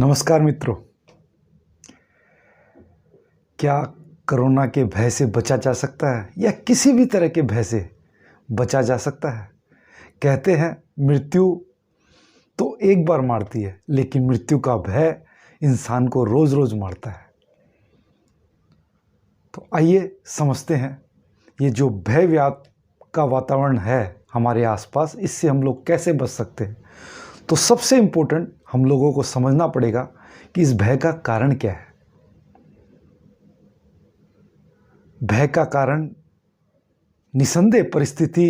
नमस्कार मित्रों। क्या कोरोना के भय से बचा जा सकता है या किसी भी तरह के भय से बचा जा सकता है? कहते हैं मृत्यु तो एक बार मारती है, लेकिन मृत्यु का भय इंसान को रोज रोज मारता है। तो आइए समझते हैं ये जो भय का वातावरण है हमारे आसपास, इससे हम लोग कैसे बच सकते हैं। तो सबसे इम्पोर्टेंट हम लोगों को समझना पड़ेगा कि इस भय का कारण क्या है। भय का कारण निसंदेह परिस्थिति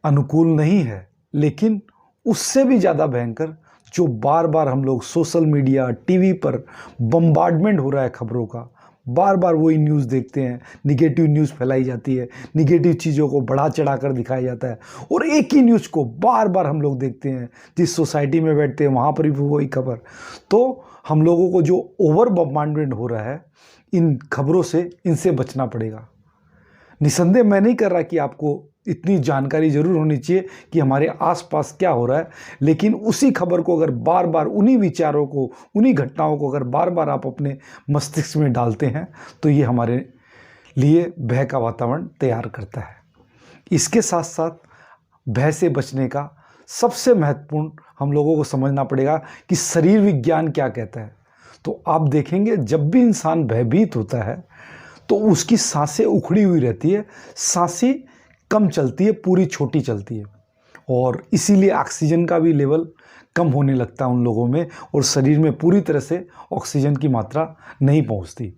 अनुकूल नहीं है, लेकिन उससे भी ज़्यादा भयंकर जो बार बार हम लोग सोशल मीडिया, टीवी पर बम्बार्डमेंट हो रहा है खबरों का, बार बार वही न्यूज़ देखते हैं, निगेटिव न्यूज़ फैलाई जाती है, निगेटिव चीज़ों को बढ़ा चढ़ा कर दिखाया जाता है और एक ही न्यूज़ को बार बार हम लोग देखते हैं। जिस सोसाइटी में बैठते हैं वहाँ पर भी वही खबर। तो हम लोगों को जो ओवर बम्बार्डमेंट हो रहा है, इन खबरों से इनसे बचना पड़ेगा। निसंदेह मैं नहीं कर रहा कि आपको इतनी जानकारी जरूर होनी चाहिए कि हमारे आसपास क्या हो रहा है, लेकिन उसी खबर को अगर बार बार, उन्हीं विचारों को, उन्हीं घटनाओं को अगर बार बार आप अपने मस्तिष्क में डालते हैं तो ये हमारे लिए भय का वातावरण तैयार करता है। इसके साथ साथ भय से बचने का सबसे महत्वपूर्ण हम लोगों को समझना पड़ेगा कि शरीर विज्ञान क्या कहता है। तो आप देखेंगे जब भी इंसान भयभीत होता है तो उसकी सांसें उखड़ी हुई रहती है, सांसें कम चलती है, पूरी छोटी चलती है और इसीलिए ऑक्सीजन का भी लेवल कम होने लगता है उन लोगों में और शरीर में पूरी तरह से ऑक्सीजन की मात्रा नहीं पहुंचती।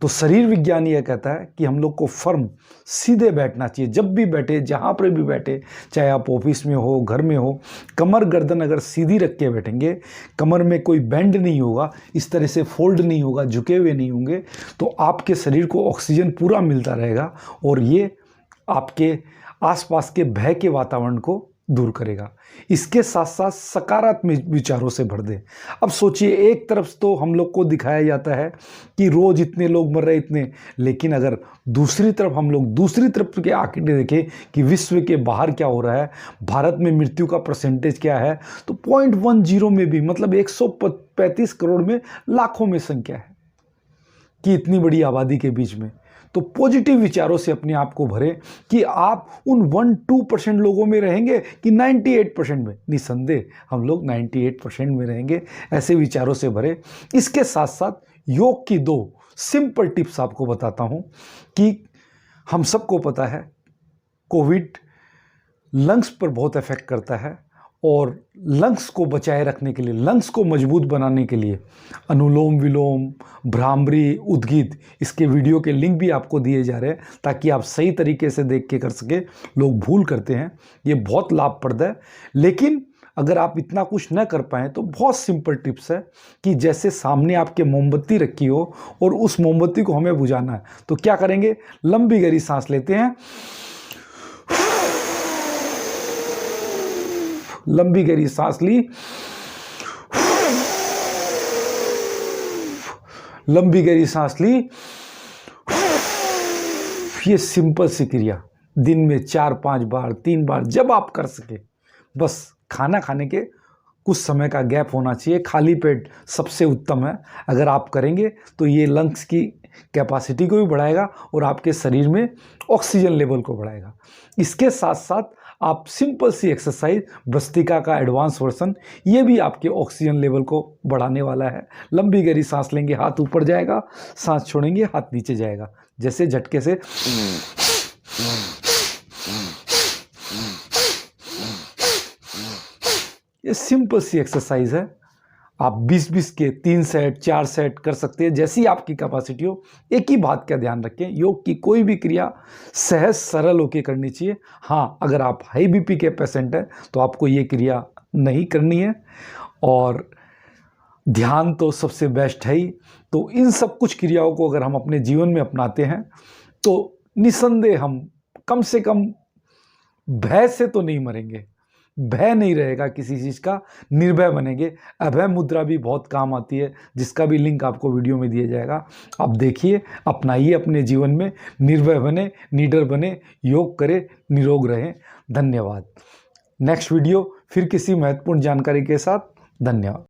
तो शरीर विज्ञान यह कहता है कि हम लोग को फर्म सीधे बैठना चाहिए। जब भी बैठे, जहाँ पर भी बैठे, चाहे आप ऑफिस में हो, घर में हो, कमर गर्दन अगर सीधी रख के बैठेंगे, कमर में कोई बेंड नहीं होगा, इस तरह से फोल्ड नहीं होगा, झुके हुए नहीं होंगे, तो आपके शरीर को ऑक्सीजन पूरा मिलता रहेगा और ये आपके आसपास के भय के वातावरण को दूर करेगा। इसके साथ साथ सकारात्मक विचारों से भर दे। अब सोचिए, एक तरफ तो हम लोग को दिखाया जाता है कि रोज इतने लोग मर रहे इतने, लेकिन अगर दूसरी तरफ हम लोग दूसरी तरफ के आंकड़े देखें कि विश्व के बाहर क्या हो रहा है, भारत में मृत्यु का परसेंटेज क्या है, तो 0.10 में भी, मतलब 135 करोड़ में लाखों में संख्या है कि इतनी बड़ी आबादी के बीच में। तो पॉजिटिव विचारों से अपने आप को भरें कि आप उन 1-2% लोगों में रहेंगे कि 98% में। निसंदेह हम लोग 98% में रहेंगे, ऐसे विचारों से भरें। इसके साथ साथ योग की 2 सिंपल टिप्स आपको बताता हूं कि हम सबको पता है कोविड लंग्स पर बहुत इफेक्ट करता है और लंग्स को बचाए रखने के लिए, लंग्स को मजबूत बनाने के लिए अनुलोम विलोम, भ्रामरी, उद्गीत, इसके वीडियो के लिंक भी आपको दिए जा रहे हैं ताकि आप सही तरीके से देख के कर सके। लोग भूल करते हैं, ये बहुत लाभप्रद है। लेकिन अगर आप इतना कुछ न कर पाएँ तो बहुत सिंपल टिप्स है कि जैसे सामने आपके मोमबत्ती रखी हो और उस मोमबत्ती को हमें बुझाना है, तो क्या करेंगे, लंबी गहरी सांस लेते हैं, लंबी गहरी सांस ली, लंबी गहरी सांस ली। ये सिंपल सी क्रिया दिन में 4-5 बार, 3 बार, जब आप कर सके। बस खाना खाने के कुछ समय का गैप होना चाहिए, खाली पेट सबसे उत्तम है। अगर आप करेंगे तो ये लंग्स की कैपेसिटी को भी बढ़ाएगा और आपके शरीर में ऑक्सीजन लेवल को बढ़ाएगा। इसके साथ साथ आप सिंपल सी एक्सरसाइज, भस्त्रिका का एडवांस वर्जन, ये भी आपके ऑक्सीजन लेवल को बढ़ाने वाला है। लंबी गहरी सांस लेंगे, हाथ ऊपर जाएगा, सांस छोड़ेंगे, हाथ नीचे जाएगा, जैसे झटके से। ये सिंपल सी एक्सरसाइज है। आप 20-20 के 3 सेट, 4 सेट कर सकते हैं, जैसी आपकी कैपेसिटी हो। एक ही बात का ध्यान रखें, योग की कोई भी क्रिया सहज सरल होकर करनी चाहिए। हाँ, अगर आप हाई बीपी के पेशेंट हैं तो आपको ये क्रिया नहीं करनी है और ध्यान तो सबसे बेस्ट है ही। तो इन सब कुछ क्रियाओं को अगर हम अपने जीवन में अपनाते हैं तो निसंदेह हम कम से कम भय से तो नहीं मरेंगे, भय नहीं रहेगा किसी चीज़ का, निर्भय बनेंगे। अभय मुद्रा भी बहुत काम आती है, जिसका भी लिंक आपको वीडियो में दिया जाएगा। आप देखिए, अपनाइए अपने जीवन में, निर्भय बने, निडर बने, योग करें, निरोग रहें। धन्यवाद। नेक्स्ट वीडियो फिर किसी महत्वपूर्ण जानकारी के साथ। धन्यवाद।